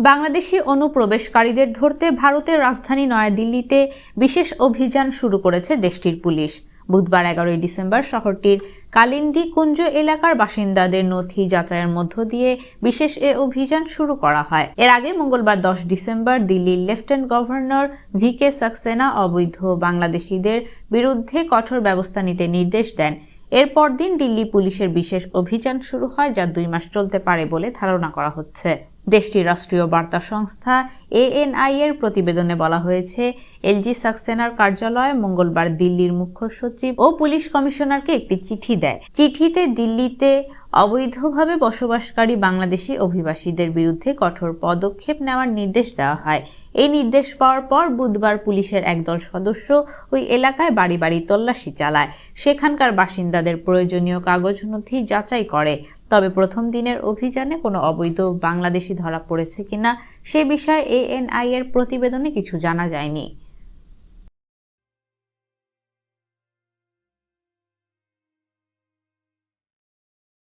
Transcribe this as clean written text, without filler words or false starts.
বাংলাদেশি অনুপ্রবেশকারীদের ধরতে ভারতের রাজধানী নয়াদিল্লিতে বিশেষ অভিযান শুরু করেছে দেশটির পুলিশ। বুধবার 11 ডিসেম্বর শহরটির কালিন্দী কুঞ্জ এলাকার বাসিন্দাদের নথি যাচাইয়ের মধ্য দিয়ে বিশেষ এ অভিযান শুরু করা হয়। এর আগে মঙ্গলবার 10 ডিসেম্বর দিল্লির লেফটেন্যান্ট গভর্নর VK সাক্সেনা অবৈধ বাংলাদেশিদের বিরুদ্ধে কঠোর ব্যবস্থা নিতে নির্দেশ দেন। এর পরদিন দিল্লি পুলিশের বিশেষ অভিযান শুরু হয়, যা 2 মাস চলতে পারে বলে ধারণা করা হচ্ছে। দেশটির রাষ্ট্রীয় বার্তা সংস্থা ANI এর প্রতিবেদনে বলা হয়েছে, LG সাক্সেনার কার্যালয় মঙ্গলবার দিল্লির মুখ্য সচিব ও পুলিশ কমিশনারকে একটি চিঠি দেয়। চিঠিতে দিল্লিতে অবৈধভাবে বসবাসকারী বাংলাদেশি অভিবাসীদের বিরুদ্ধে কঠোর পদক্ষেপ নেওয়ার নির্দেশ দেওয়া হয়। এই নির্দেশ পাওয়ার পর বুধবার পুলিশের একদল সদস্য ওই এলাকায় বাড়ি বাড়ি তল্লাশি চালায়, সেখানকার বাসিন্দাদের প্রয়োজনীয় কাগজ নথি যাচাই করে। তবে প্রথম দিনের অভিযানে কোনো অবৈধ বাংলাদেশি ধরা পড়েছে কিনা সে বিষয়ে ANI এর প্রতিবেদনে কিছু জানা যায়নি।